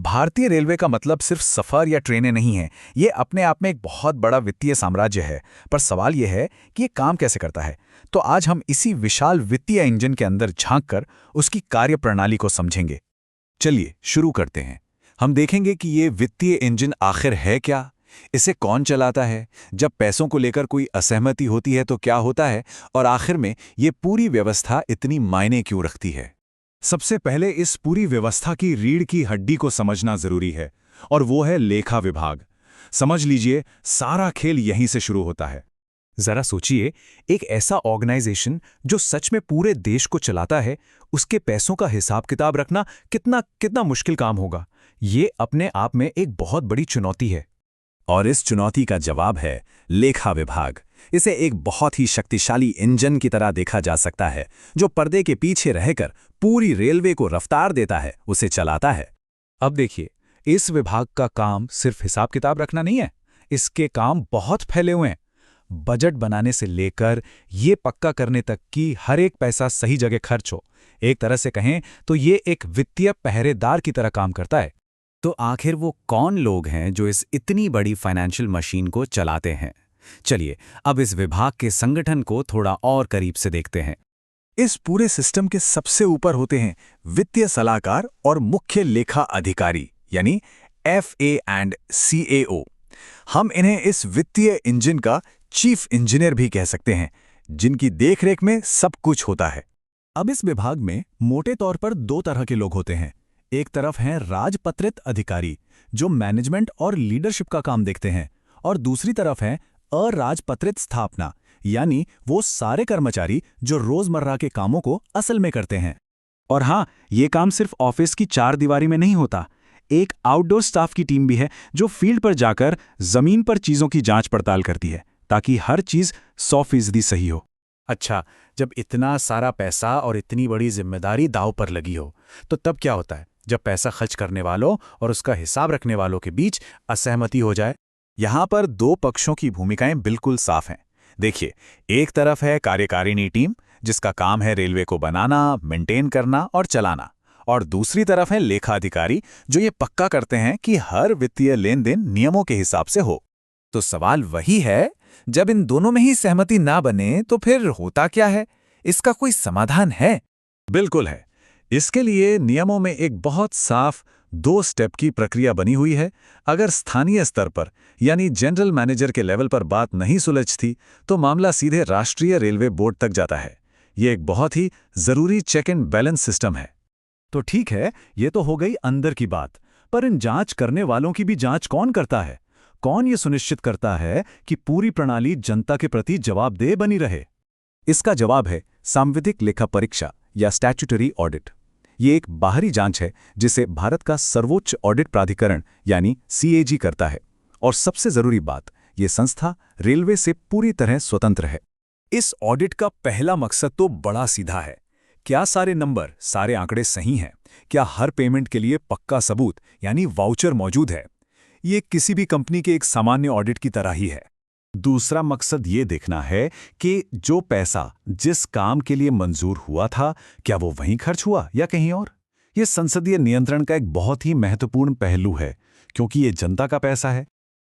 भारतीय रेलवे का मतलब सिर्फ सफर या ट्रेनें नहीं है। ये अपने आप में एक बहुत बड़ा वित्तीय साम्राज्य है। पर सवाल यह है कि ये काम कैसे करता है। तो आज हम इसी विशाल वित्तीय इंजन के अंदर झांककर उसकी कार्यप्रणाली को समझेंगे। चलिए शुरू करते हैं। हम देखेंगे कि ये वित्तीय इंजन आखिर है क्या, इसे कौन चलाता है, जब पैसों को लेकर कोई असहमति होती है तो क्या होता है, और आखिर में ये पूरी व्यवस्था इतनी मायने क्यों रखती है। सबसे पहले इस पूरी व्यवस्था की रीढ़ की हड्डी को समझना जरूरी है, और वो है लेखा विभाग। समझ लीजिए, सारा खेल यहीं से शुरू होता है। जरा सोचिए, एक ऐसा ऑर्गेनाइजेशन जो सच में पूरे देश को चलाता है, उसके पैसों का हिसाब किताब रखना कितना कितना मुश्किल काम होगा। ये अपने आप में एक बहुत बड़ी चुनौती है। और इस चुनौती का जवाब है लेखा विभाग। इसे एक बहुत ही शक्तिशाली इंजन की तरह देखा जा सकता है, जो पर्दे के पीछे रहकर पूरी रेलवे को रफ्तार देता है, उसे चलाता है। अब देखिए, इस विभाग का काम सिर्फ हिसाब किताब रखना नहीं है, इसके काम बहुत फैले हुए हैं। बजट बनाने से लेकर ये पक्का करने तक कि हर एक पैसा सही जगह खर्च हो। एक तरह से कहें तो ये एक वित्तीय पहरेदार की तरह काम करता है। तो आखिर वो कौन लोग हैं जो इस इतनी बड़ी फाइनेंशियल मशीन को चलाते हैं? चलिए अब इस विभाग के संगठन को थोड़ा और करीब से देखते हैं। इस पूरे सिस्टम के सबसे ऊपर होते हैं वित्तीय सलाहकार और मुख्य लेखा अधिकारी, यानी FA&CAO। हम इन्हें इस वित्तीय इंजन का चीफ इंजीनियर भी कह सकते हैं, जिनकी देखरेख में सब कुछ होता है। अब इस विभाग में मोटे तौर पर दो तरह के लोग होते हैं। एक तरफ हैं राजपत्रित अधिकारी, जो मैनेजमेंट और लीडरशिप का काम देखते हैं, और दूसरी तरफ हैं अराजपत्रित स्थापना, यानी वो सारे कर्मचारी जो रोजमर्रा के कामों को असल में करते हैं। और हाँ, ये काम सिर्फ ऑफिस की चार दीवारी में नहीं होता। एक आउटडोर स्टाफ की टीम भी है, जो फील्ड पर जाकर जमीन पर चीजों की जांच पड़ताल करती है, ताकि हर चीज 100% सही हो। अच्छा, जब इतना सारा पैसा और इतनी बड़ी जिम्मेदारी दांव पर लगी हो, तो तब क्या होता है जब पैसा खर्च करने वालों और उसका हिसाब रखने वालों के बीच असहमति हो जाए? यहाँ पर दो पक्षों की भूमिकाएं बिल्कुल साफ हैं। देखिए, एक तरफ है कार्यकारिणी टीम, जिसका काम है रेलवे को बनाना, मेंटेन करना और चलाना, और दूसरी तरफ है लेखा अधिकारी, जो ये पक्का करते हैं कि हर वित्तीय लेन देन नियमों के हिसाब से हो। तो सवाल वही है, जब इन दोनों में ही सहमति ना बने तो फिर होता क्या है? इसका कोई समाधान है? बिल्कुल है। इसके लिए नियमों में एक बहुत साफ 2 स्टेप की प्रक्रिया बनी हुई है। अगर स्थानीय स्तर पर, यानी जनरल मैनेजर के लेवल पर बात नहीं सुलझती, तो मामला सीधे राष्ट्रीय रेलवे बोर्ड तक जाता है। ये एक बहुत ही जरूरी चेक एंड बैलेंस सिस्टम है। तो ठीक है, ये तो हो गई अंदर की बात, पर इन जांच करने वालों की भी जांच कौन करता है? कौन ये सुनिश्चित करता है कि पूरी प्रणाली जनता के प्रति जवाबदेह बनी रहे? इसका जवाब है सांविधिक लेखा परीक्षा या स्टैट्यूटरी ऑडिट। ये एक बाहरी जांच है जिसे भारत का सर्वोच्च ऑडिट प्राधिकरण यानी CAG करता है। और सबसे जरूरी बात, ये संस्था रेलवे से पूरी तरह स्वतंत्र है। इस ऑडिट का पहला मकसद तो बड़ा सीधा है। क्या सारे नंबर, सारे आंकड़े सही हैं? क्या हर पेमेंट के लिए पक्का सबूत यानी वाउचर मौजूद है? ये किसी भी कंपनी के एक सामान्य ऑडिट की तरह ही है। दूसरा मकसद ये देखना है कि जो पैसा जिस काम के लिए मंजूर हुआ था, क्या वो वहीं खर्च हुआ या कहीं और? ये संसदीय नियंत्रण का एक बहुत ही महत्वपूर्ण पहलू है, क्योंकि ये जनता का पैसा है।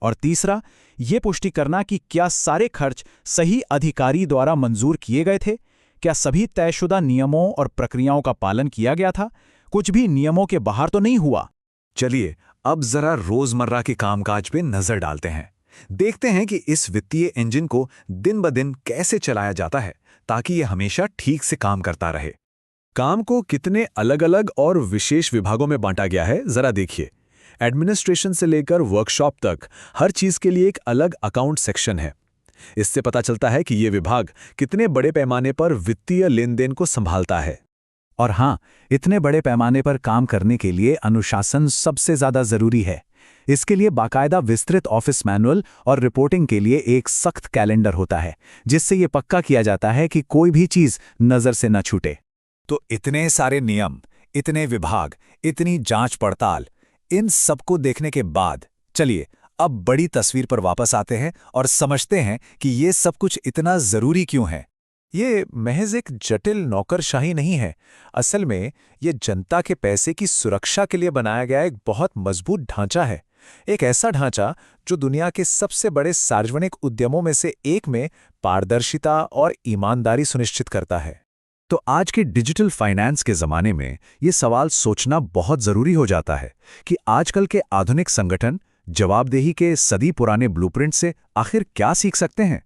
और तीसरा, ये पुष्टि करना कि क्या सारे खर्च सही अधिकारी द्वारा मंजूर किए गए थे, क्या सभी तयशुदा नियमों और प्रक्रियाओं का पालन किया गया था, कुछ भी नियमों के बाहर तो नहीं हुआ। चलिए अब जरा रोजमर्रा के कामकाज पे नजर डालते हैं। देखते हैं कि इस वित्तीय इंजन को दिन ब दिन कैसे चलाया जाता है, ताकि ये हमेशा ठीक से काम करता रहे। काम को कितने अलग अलग और विशेष विभागों में बांटा गया है, जरा देखिए। एडमिनिस्ट्रेशन से लेकर वर्कशॉप तक हर चीज के लिए एक अलग अकाउंट सेक्शन है। इससे पता चलता है कि ये विभाग कितने बड़े पैमाने पर वित्तीय लेन देन को संभालता है। और हाँ, इतने बड़े पैमाने पर काम करने के लिए अनुशासन सबसे ज्यादा जरूरी है। इसके लिए बाकायदा विस्तृत ऑफिस मैनुअल और रिपोर्टिंग के लिए एक सख्त कैलेंडर होता है, जिससे ये पक्का किया जाता है कि कोई भी चीज नजर से न छूटे। तो इतने सारे नियम, इतने विभाग, इतनी जांच पड़ताल, इन सबको देखने के बाद चलिए अब बड़ी तस्वीर पर वापस आते हैं और समझते हैं कि ये सब कुछ इतना जरूरी क्यों है। ये महज एक जटिल नौकरशाही नहीं है। असल में ये जनता के पैसे की सुरक्षा के लिए बनाया गया एक बहुत मजबूत ढांचा है। एक ऐसा ढांचा जो दुनिया के सबसे बड़े सार्वजनिक उद्यमों में से एक में पारदर्शिता और ईमानदारी सुनिश्चित करता है। तो आज के डिजिटल फाइनेंस के ज़माने में ये सवाल सोचना बहुत ज़रूरी हो जाता है कि आजकल के आधुनिक संगठन जवाबदेही के सदी पुराने ब्लूप्रिंट से आखिर क्या सीख सकते हैं।